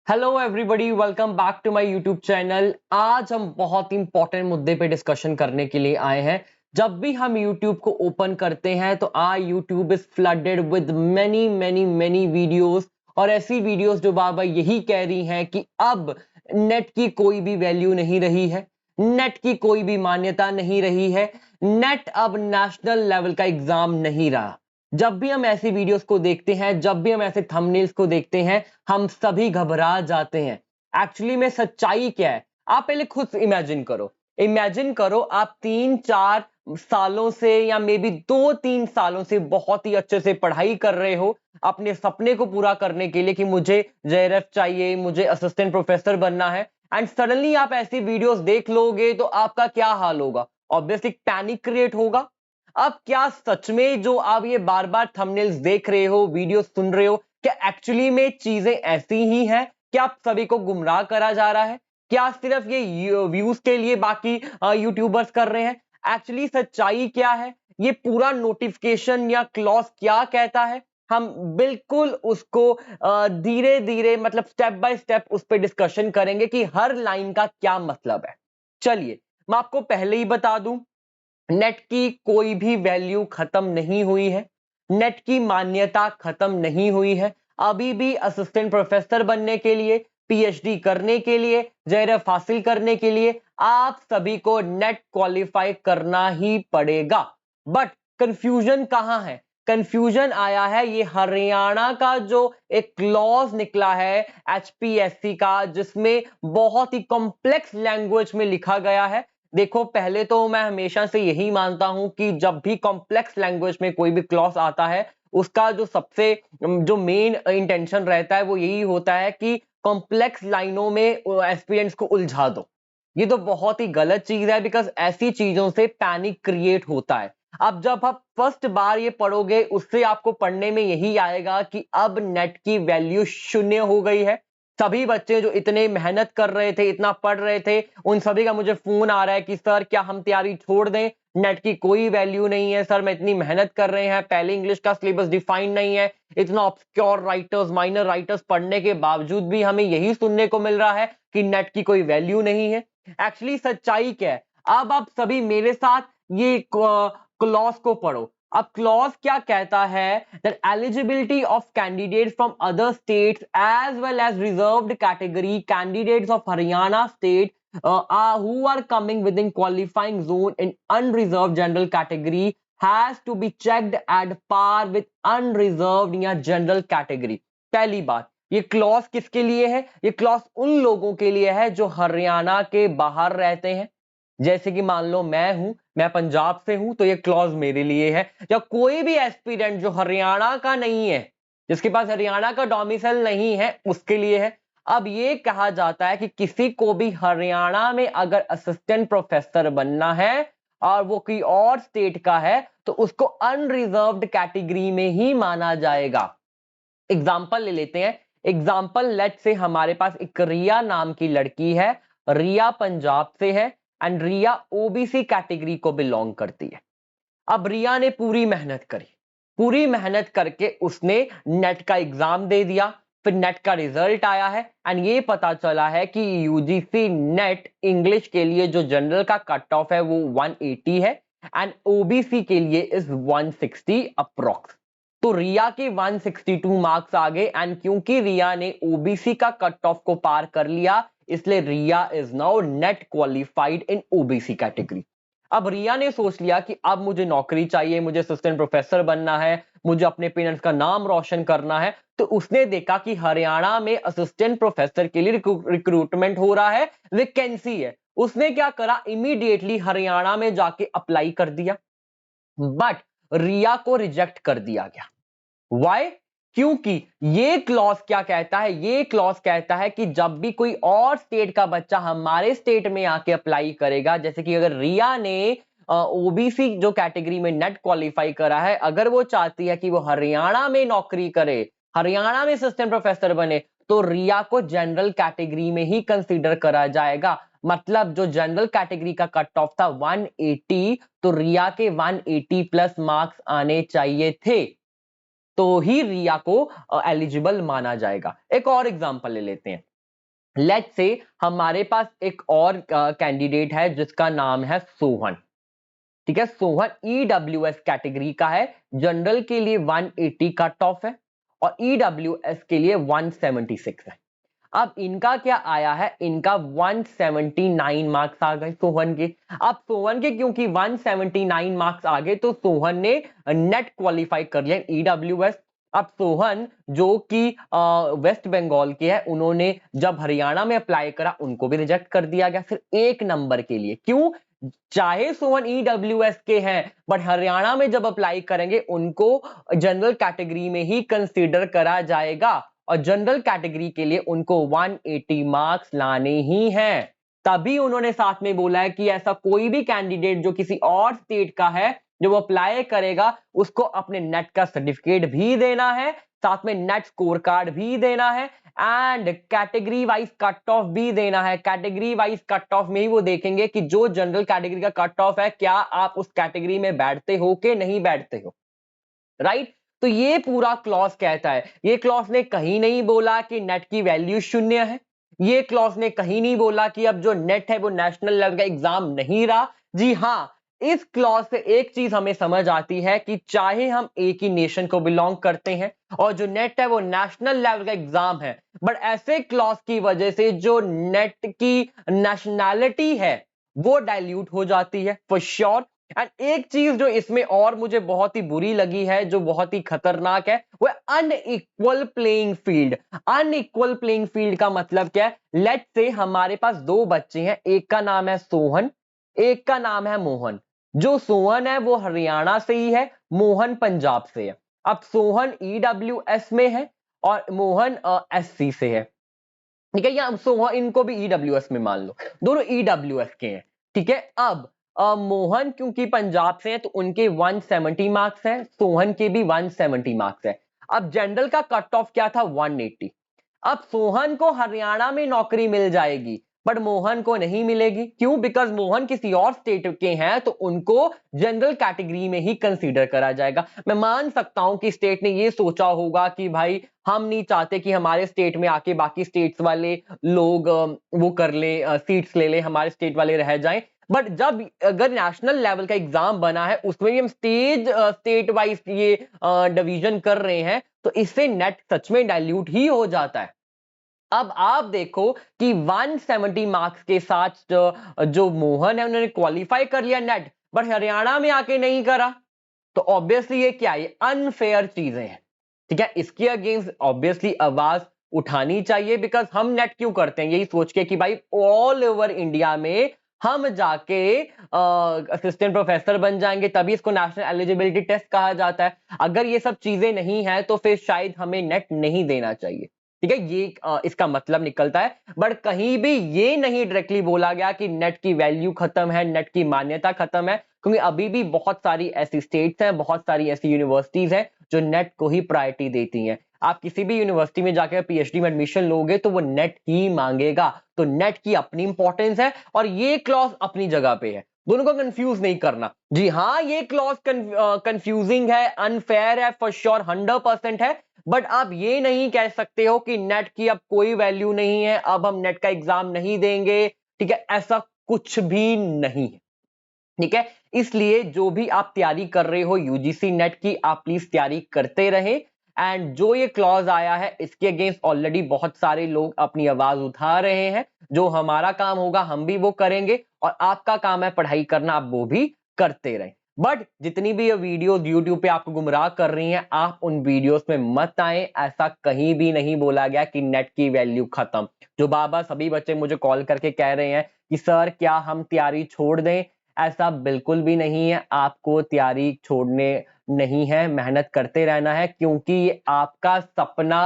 Hello everybody, welcome back to my YouTube channel. आज हम बहुत इंपॉर्टेंट मुद्दे पे डिस्कशन करने के लिए आए हैं। जब भी हम यूट्यूब को ओपन करते हैं तो YouTube is flooded with many many many videos, और ऐसी वीडियोस जो बार बार यही कह रही हैं कि अब नेट की कोई भी वैल्यू नहीं रही है, नेट की कोई भी मान्यता नहीं रही है, नेट अब नेशनल लेवल का एग्जाम नहीं रहा। जब भी हम ऐसी वीडियोस को देखते हैं, जब भी हम ऐसे थंबनेल्स को देखते हैं, हम सभी घबरा जाते हैं। एक्चुअली में सच्चाई क्या है, आप पहले खुद इमेजिन करो। इमेजिन करो आप 3-4 सालों से या मे बी 2-3 सालों से बहुत ही अच्छे से पढ़ाई कर रहे हो अपने सपने को पूरा करने के लिए कि मुझे जेआरएफ चाहिए, मुझे असिस्टेंट प्रोफेसर बनना है, एंड सडनली आप ऐसी वीडियोस देख लोगे तो आपका क्या हाल होगा? ऑब्वियसली पैनिक क्रिएट होगा। अब क्या सच में जो आप ये बार बार थंबनेल्स देख रहे हो, वीडियो सुन रहे हो, क्या एक्चुअली में चीजें ऐसी ही हैं? क्या आप सभी को गुमराह करा जा रहा है? क्या सिर्फ ये व्यूज के लिए बाकी यूट्यूबर्स कर रहे हैं? एक्चुअली सच्चाई क्या है? ये पूरा नोटिफिकेशन या क्लॉज क्या कहता है? हम बिल्कुल उसको धीरे धीरे मतलब स्टेप बाय स्टेप उस पर डिस्कशन करेंगे कि हर लाइन का क्या मतलब है। चलिए, मैं आपको पहले ही बता दूं, नेट की कोई भी वैल्यू खत्म नहीं हुई है, नेट की मान्यता खत्म नहीं हुई है। अभी भी असिस्टेंट प्रोफेसर बनने के लिए, पीएचडी करने के लिए, जेआरएफ हासिल करने के लिए आप सभी को नेट क्वालिफाई करना ही पड़ेगा। बट कंफ्यूजन कहां है? कंफ्यूजन आया है ये हरियाणा का जो एक क्लॉज निकला है एचपीएससी का, जिसमें बहुत ही कॉम्प्लेक्स लैंग्वेज में लिखा गया है। देखो, पहले तो मैं हमेशा से यही मानता हूं कि जब भी कॉम्प्लेक्स लैंग्वेज में कोई भी क्लॉज आता है, उसका जो सबसे जो मेन इंटेंशन रहता है वो यही होता है कि कॉम्प्लेक्स लाइनों में एस्पिरेंट्स को उलझा दो। ये तो बहुत ही गलत चीज है, बिकॉज ऐसी चीजों से पैनिक क्रिएट होता है। अब जब आप फर्स्ट बार ये पढ़ोगे, उससे आपको पढ़ने में यही आएगा कि अब नेट की वैल्यू शून्य हो गई है। सभी बच्चे जो इतने मेहनत कर रहे थे, इतना पढ़ रहे थे, उन सभी का मुझे फोन आ रहा है कि सर क्या हम तैयारी छोड़ दें? नेट की कोई वैल्यू नहीं है सर, मैं इतनी मेहनत कर रहे हैं, पहले इंग्लिश का सिलेबस डिफाइन नहीं है, इतना ऑब्सक्योर राइटर्स, माइनर राइटर्स पढ़ने के बावजूद भी हमें यही सुनने को मिल रहा है कि नेट की कोई वैल्यू नहीं है। एक्चुअली सच्चाई क्या है? अब आप सभी मेरे साथ ये क्लॉज को पढ़ो। अब क्लॉज क्या कहता है? that eligibility of candidates from other states as well as reserved category candidates of Haryana state who are coming within qualifying zone in unreserved general category has to be checked at par with unreserved या general category। पहली बात, ये clause किसके लिए है? ये clause उन लोगों के लिए है जो हरियाणा के बाहर रहते हैं। जैसे कि मान लो मैं पंजाब से हूं, तो ये क्लॉज मेरे लिए है। या कोई भी एस्पिरेंट जो हरियाणा का नहीं है, जिसके पास हरियाणा का डोमिसाइल नहीं है, उसके लिए है। अब ये कहा जाता है कि किसी को भी हरियाणा में अगर असिस्टेंट प्रोफेसर बनना है और वो कोई और स्टेट का है, तो उसको अनरिजर्व्ड कैटेगरी में ही माना जाएगा। एग्जाम्पल ले लेते हैं। एग्जाम्पल लेट से हमारे पास एक रिया नाम की लड़की है। रिया पंजाब से है एंड रिया ओबीसी कैटेगरी को बिलोंग करती है। अब रिया ने पूरी मेहनत करी, पूरी मेहनत करके उसने नेट का एग्जाम दे दिया। फिर नेट का रिजल्ट आया है एंड ये पता चला है कि यूजीसी नेट इंग्लिश के लिए जो जनरल का कट ऑफ है वो 180 है एंड ओबीसी के लिए इज 160 अप्रोक्स। तो रिया के 162 मार्क्स आ गए एंड क्योंकि रिया ने ओबीसी का कट ऑफ को पार कर लिया, इसलिए Riya is now NET qualified in OBC category. अब रिया ने सोच लिया कि अब मुझे नौकरी चाहिए, मुझे असिस्टेंट प्रोफेसर बनना है, मुझे अपने पेरेंट्स का नाम रोशन करना है। तो उसने देखा कि हरियाणा में असिस्टेंट प्रोफेसर के लिए रिक्रूटमेंट हो रहा है, वैकेंसी है। उसने क्या करा? इमीडिएटली हरियाणा में जाके अप्लाई कर दिया। बट रिया को रिजेक्ट कर दिया गया। वाई? क्योंकि ये क्लॉज क्या कहता है? ये क्लॉज कहता है कि जब भी कोई और स्टेट का बच्चा हमारे स्टेट में आके अप्लाई करेगा, जैसे कि अगर रिया ने ओबीसी जो कैटेगरी में नेट क्वालिफाई करा है, अगर वो चाहती है कि वो हरियाणा में नौकरी करे, हरियाणा में असिस्टेंट प्रोफेसर बने, तो रिया को जनरल कैटेगरी में ही कंसीडर करा जाएगा। मतलब जो जनरल कैटेगरी का कट ऑफ था 180, तो रिया के 180 प्लस मार्क्स आने चाहिए थे, तो ही रिया को एलिजिबल माना जाएगा। एक और एग्जांपल ले लेते हैं। लेट्स से हमारे पास एक और कैंडिडेट है जिसका नाम है सोहन। ठीक है, सोहन ईडब्ल्यूएस कैटेगरी का है, जनरल के लिए 180 कट ऑफ है और ईडब्ल्यूएस के लिए 176 है। अब इनका क्या आया है, इनका 179 मार्क्स आ गए सोहन के। अब सोहन के क्योंकि 179 मार्क्स आ गए तो सोहन ने नेट क्वालिफाई कर लिया ईडब्ल्यूएस। अब सोहन जो कि वेस्ट बंगाल के है, उन्होंने जब हरियाणा में अप्लाई करा उनको भी रिजेक्ट कर दिया गया सिर्फ एक नंबर के लिए। क्यों? चाहे सोहन ईडब्ल्यूएस के हैं बट हरियाणा में जब अप्लाई करेंगे उनको जनरल कैटेगरी में ही कंसीडर करा जाएगा और जनरल कैटेगरी के लिए उनको 180 मार्क्स लाने ही हैं। तभी उन्होंने साथ में बोला है कि ऐसा कोई भी कैंडिडेट जो किसी और स्टेट का है जो वो अप्लाई करेगा उसको अपने नेट का सर्टिफिकेट भी देना है, साथ में नेट स्कोर कार्ड भी देना है and category wise cut off भी देना है। कैटेगरी वाइज कट ऑफ में ही वो देखेंगे कि जो जनरल कैटेगरी का कट ऑफ है क्या आप उस कैटेगरी में बैठते हो कि नहीं बैठते हो, राइट? तो ये पूरा क्लॉज कहता है, ये क्लॉज ने कहीं नहीं बोला कि नेट की वैल्यू 0 है, ये क्लॉज ने कहीं नहीं बोला कि अब जो नेट है वो नेशनल लेवल का एग्जाम नहीं रहा। जी हां, इस क्लॉज से एक चीज हमें समझ आती है कि चाहे हम एक ही नेशन को बिलोंग करते हैं और जो नेट है वो नेशनल लेवल का एग्जाम है, बट ऐसे क्लॉज की वजह से जो नेट की नेशनैलिटी है वो डाइल्यूट हो जाती है फॉर श्योर। एंड एक चीज जो इसमें और मुझे बहुत ही बुरी लगी है, जो बहुत ही खतरनाक है, वो unequal playing field. Unequal playing field का मतलब क्या है? लेट्स से हमारे पास दो बच्चे हैं, एक का नाम है सोहन, एक का नाम है मोहन। जो सोहन है वो हरियाणा से ही है, मोहन पंजाब से है। अब सोहन ईडब्ल्यूएस में है और मोहन एससी से है। ठीक है, या सोहन इनको भी ईडब्ल्यूएस में मान लो, दोनों ईडब्ल्यूएस के हैं। ठीक है, अब मोहन क्योंकि पंजाब से हैं तो उनके 170 मार्क्स हैं, सोहन के भी 170 मार्क्स हैं। अब जनरल का कट ऑफ क्या था? 180। अब सोहन को हरियाणा में नौकरी मिल जाएगी बट मोहन को नहीं मिलेगी। क्यों? बिकॉज मोहन किसी और स्टेट के हैं तो उनको जनरल कैटेगरी में ही कंसीडर करा जाएगा। मैं मान सकता हूं कि स्टेट ने ये सोचा होगा कि भाई हम नहीं चाहते कि हमारे स्टेट में आके बाकी स्टेट्स वाले लोग वो कर ले, सीट्स ले ले, हमारे स्टेट वाले रह जाएं। बट जब अगर नेशनल लेवल का एग्जाम बना है उसमें भी हम स्टेट वाइज ये डिवीजन कर रहे हैं तो इससे नेट सच में डाइल्यूट ही हो जाता है। अब आप देखो कि 170 मार्क्स के साथ जो मोहन है उन्होंने क्वालिफाई कर लिया नेट, बट हरियाणा में आके नहीं करा, तो ऑब्वियसली ये क्या है? अनफेयर चीजें हैं। ठीक है, इसके अगेंस्ट ऑब्वियसली आवाज उठानी चाहिए। बिकॉज हम नेट क्यों करते हैं? यही सोच के कि भाई ऑल ओवर इंडिया में हम जाके असिस्टेंट प्रोफेसर बन जाएंगे, तभी इसको नेशनल एलिजिबिलिटी टेस्ट कहा जाता है। अगर ये सब चीजें नहीं है तो फिर शायद हमें नेट नहीं देना चाहिए। ठीक है, ये इसका मतलब निकलता है। बट कहीं भी ये नहीं डायरेक्टली बोला गया कि नेट की वैल्यू खत्म है, नेट की मान्यता खत्म है, क्योंकि अभी भी बहुत सारी ऐसी स्टेट्स हैं, बहुत सारी ऐसी यूनिवर्सिटीज हैं जो नेट को ही प्रायोरिटी देती हैं। आप किसी भी यूनिवर्सिटी में जाकर पीएचडी में एडमिशन लोगे तो वो नेट ही मांगेगा। तो नेट की अपनी इंपॉर्टेंस है और ये क्लॉज अपनी जगह पे है, दोनों को कंफ्यूज नहीं करना। जी हाँ, ये क्लॉज कंफ्यूजिंग है, अनफेयर है फॉर श्योर, 100% है। बट आप ये नहीं कह सकते हो कि नेट की अब कोई वैल्यू नहीं है, अब हम नेट का एग्जाम नहीं देंगे। ठीक है, ऐसा कुछ भी नहीं है। ठीक है, इसलिए जो भी आप तैयारी कर रहे हो यूजीसी नेट की, आप प्लीज तैयारी करते रहे। एंड जो ये क्लॉज आया है इसके अगेंस्ट ऑलरेडी बहुत सारे लोग अपनी आवाज उठा रहे हैं। जो हमारा काम होगा हम भी वो करेंगे और आपका काम है पढ़ाई करना, आप वो भी करते रहें। बट जितनी भी ये वीडियोस यूट्यूब पे आपको गुमराह कर रही हैं, आप उन वीडियोस में मत आए। ऐसा कहीं भी नहीं बोला गया कि नेट की वैल्यू खत्म। जो बाबा सभी बच्चे मुझे कॉल करके कह रहे हैं कि सर क्या हम तैयारी छोड़ दें, ऐसा बिल्कुल भी नहीं है। आपको तैयारी छोड़ने नहीं है, मेहनत करते रहना है, क्योंकि ये आपका सपना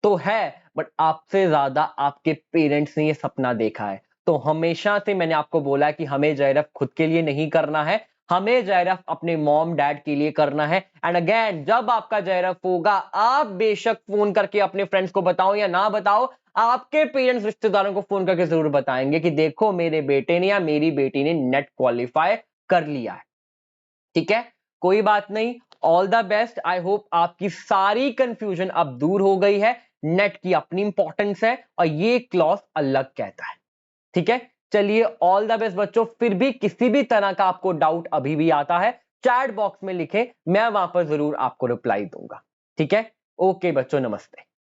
तो है बट आपसे ज्यादा आपके पेरेंट्स ने ये सपना देखा है। तो हमेशा से मैंने आपको बोला कि हमें जेआरएफ खुद के लिए नहीं करना है, हमें जेआरएफ अपने मॉम डैड के लिए करना है। एंड अगेन, जब आपका जेआरएफ होगा आप बेशक फोन करके अपने फ्रेंड्स को बताओ या ना बताओ, आपके पेरेंट्स रिश्तेदारों को फोन करके जरूर बताएंगे कि देखो मेरे बेटे ने या मेरी बेटी ने नेट क्वालिफाई कर लिया है। ठीक है, कोई बात नहीं, all the best. I hope आपकी सारी कंफ्यूजन अब दूर हो गई है। नेट की अपनी इंपॉर्टेंस है और ये क्लॉज अलग कहता है। ठीक है, चलिए ऑल द बेस्ट बच्चों। फिर भी किसी भी तरह का आपको डाउट अभी भी आता है, चैट बॉक्स में लिखे, मैं वहां पर जरूर आपको रिप्लाई दूंगा। ठीक है, ओके बच्चों, नमस्ते।